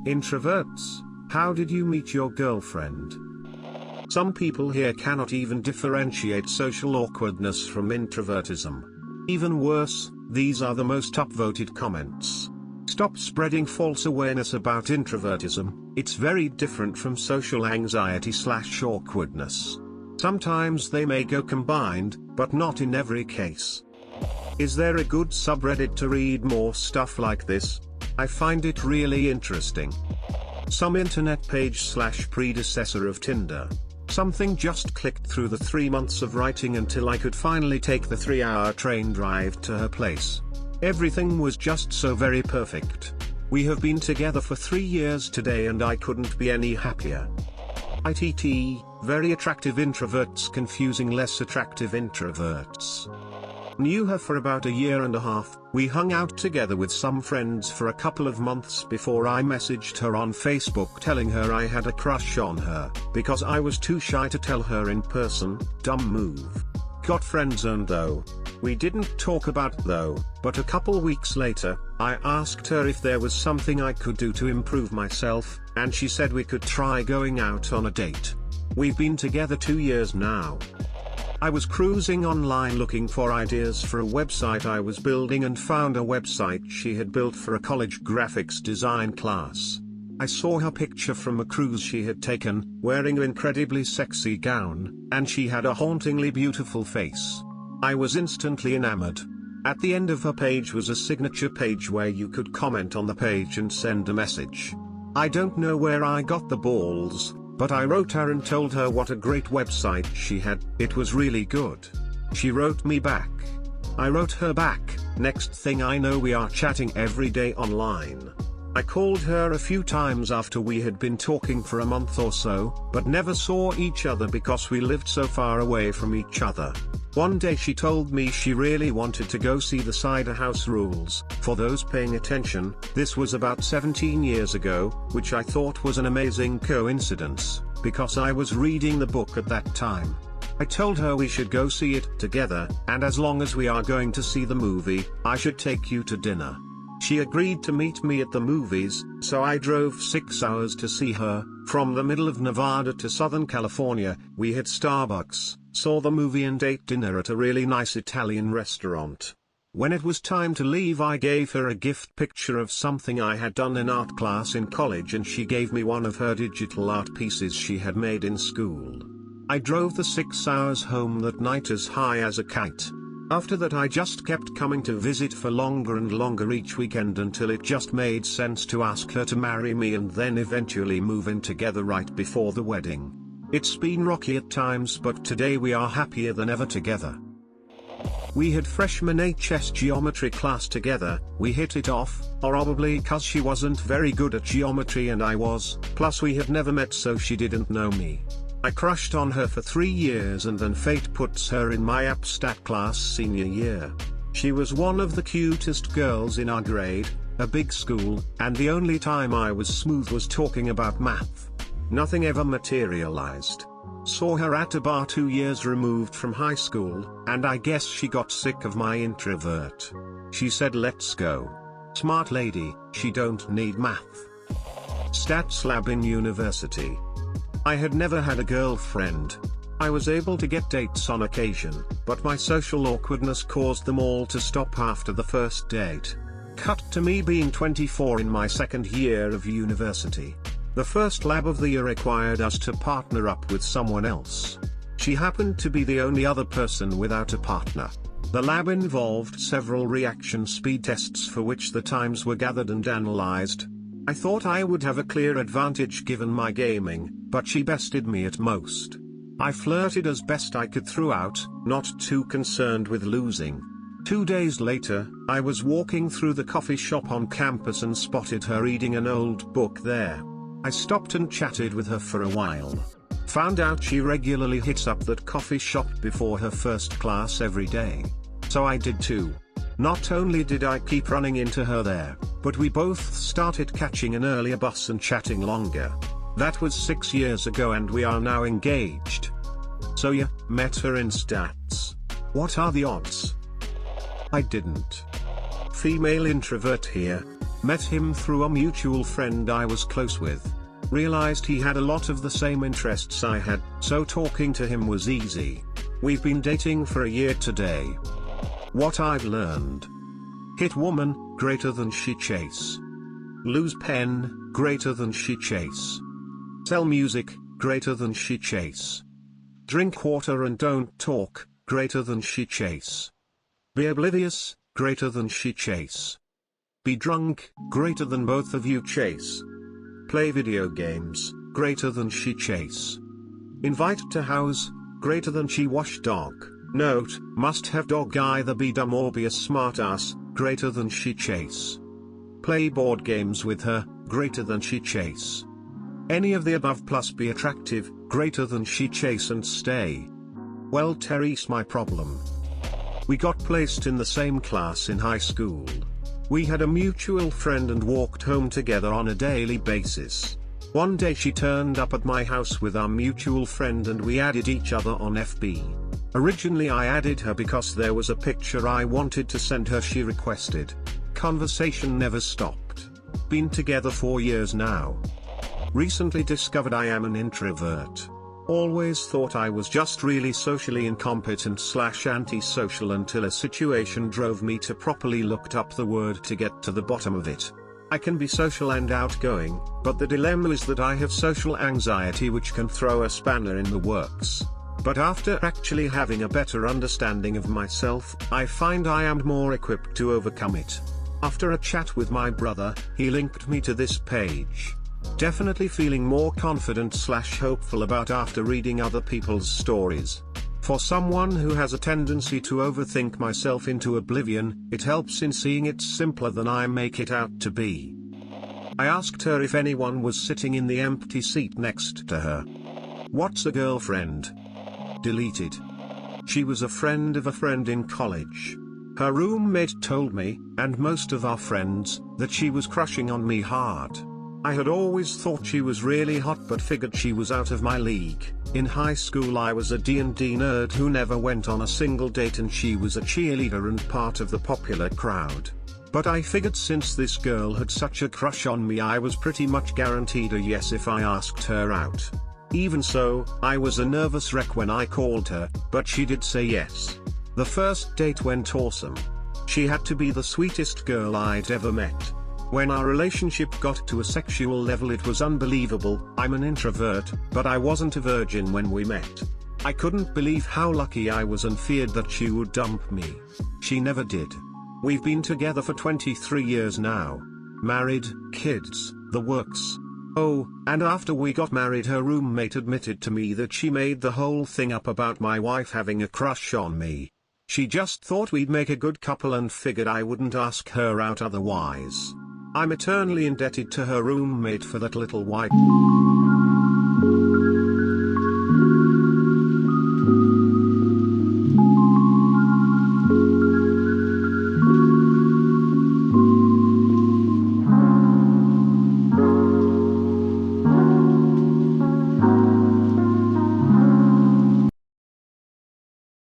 Introverts, how did you meet your girlfriend? Some people here cannot even differentiate social awkwardness from introvertism. Even worse, these are the most upvoted comments. Stop spreading false awareness about introvertism, it's very different from social anxiety/awkwardness. Sometimes they may go combined, but not in every case. Is there a good subreddit to read more stuff like this? I find it really interesting. Some internet page/predecessor of Tinder. Something just clicked through the 3 months of writing until I could finally take the 3-hour train drive to her place. Everything was just so very perfect. We have been together for 3 years today and I couldn't be any happier. ITT, very attractive introverts confusing less attractive introverts. Knew her for about a year and a half, we hung out together with some friends for a couple of months before I messaged her on Facebook telling her I had a crush on her, because I was too shy to tell her in person. Dumb move. Got friend-zoned though. We didn't talk about though, but a couple weeks later, I asked her if there was something I could do to improve myself, and she said we could try going out on a date. We've been together 2 years now. I was cruising online looking for ideas for a website I was building and found a website she had built for a college graphics design class. I saw her picture from a cruise she had taken, wearing an incredibly sexy gown, and she had a hauntingly beautiful face. I was instantly enamored. At the end of her page was a signature page where you could comment on the page and send a message. I don't know where I got the balls, but I wrote her and told her what a great website she had. It was really good. She wrote me back. I wrote her back. Next thing I know we are chatting every day online. I called her a few times after we had been talking for a month or so, but never saw each other because we lived so far away from each other. One day she told me she really wanted to go see the Cider House Rules. For those paying attention, this was about 17 years ago, which I thought was an amazing coincidence, because I was reading the book at that time. I told her we should go see it together, and as long as we are going to see the movie, I should take you to dinner. She agreed to meet me at the movies, so I drove 6 hours to see her. From the middle of Nevada to Southern California, we hit Starbucks, saw the movie and ate dinner at a really nice Italian restaurant. When it was time to leave, I gave her a gift picture of something I had done in art class in college, and she gave me one of her digital art pieces she had made in school. I drove the 6 hours home that night as high as a kite. After that I just kept coming to visit for longer and longer each weekend until it just made sense to ask her to marry me and then eventually move in together right before the wedding. It's been rocky at times, but today we are happier than ever together. We had freshman HS geometry class together. We hit it off, probably cause she wasn't very good at geometry and I was, plus we had never met so she didn't know me. I crushed on her for 3 years and then fate puts her in my Appstat class senior year. She was one of the cutest girls in our grade, a big school, and the only time I was smooth was talking about math. Nothing ever materialized. Saw her at a bar 2 years removed from high school, and I guess she got sick of my introvert. She said let's go. Smart lady, she don't need math. Stats lab in university. I had never had a girlfriend. I was able to get dates on occasion, but my social awkwardness caused them all to stop after the first date. Cut to me being 24 in my second year of university. The first lab of the year required us to partner up with someone else. She happened to be the only other person without a partner. The lab involved several reaction speed tests for which the times were gathered and analyzed. I thought I would have a clear advantage given my gaming, but she bested me at most. I flirted as best I could throughout, not too concerned with losing. 2 days later, I was walking through the coffee shop on campus and spotted her reading an old book there. I stopped and chatted with her for a while. Found out she regularly hits up that coffee shop before her first class every day. So I did too. Not only did I keep running into her there, but we both started catching an earlier bus and chatting longer. That was 6 years ago and we are now engaged. So yeah, met her in Stats. What are the odds? I didn't. Female introvert here. Met him through a mutual friend I was close with. Realized he had a lot of the same interests I had, so talking to him was easy. We've been dating for a year today. What I've learned. Hit woman, greater than she chase. Lose pen, greater than she chase. Sell music, greater than she chase. Drink water and don't talk, greater than she chase. Be oblivious, greater than she chase. Be drunk, greater than both of you chase. Play video games, greater than she chase. Invite to house, greater than she wash dog. Note, must have dog either be dumb or be a smartass, greater than she chase. Play board games with her, greater than she chase. Any of the above plus be attractive, greater than she chase and stay. Well, Terry's my problem. We got placed in the same class in high school. We had a mutual friend and walked home together on a daily basis. One day she turned up at my house with our mutual friend and we added each other on FB. Originally I added her because there was a picture I wanted to send her she requested. Conversation never stopped. Been together 4 years now. Recently discovered I am an introvert. Always thought I was just really socially incompetent / antisocial until a situation drove me to properly looked up the word to get to the bottom of it. I can be social and outgoing, but the dilemma is that I have social anxiety which can throw a spanner in the works. But after actually having a better understanding of myself, I find I am more equipped to overcome it. After a chat with my brother, he linked me to this page. Definitely feeling more confident / hopeful about after reading other people's stories. For someone who has a tendency to overthink myself into oblivion, it helps in seeing it's simpler than I make it out to be. I asked her if anyone was sitting in the empty seat next to her. What's a girlfriend? Deleted. She was a friend of a friend in college. Her roommate told me, and most of our friends, that she was crushing on me hard. I had always thought she was really hot but figured she was out of my league. In high school I was a D&D nerd who never went on a single date and she was a cheerleader and part of the popular crowd. But I figured since this girl had such a crush on me I was pretty much guaranteed a yes if I asked her out. Even so, I was a nervous wreck when I called her, but she did say yes. The first date went awesome. She had to be the sweetest girl I'd ever met. When our relationship got to a sexual level it was unbelievable. I'm an introvert, but I wasn't a virgin when we met. I couldn't believe how lucky I was and feared that she would dump me. She never did. We've been together for 23 years now. Married, kids, the works. Oh, and after we got married her roommate admitted to me that she made the whole thing up about my wife having a crush on me. She just thought we'd make a good couple and figured I wouldn't ask her out otherwise. I'm eternally indebted to her roommate for that little white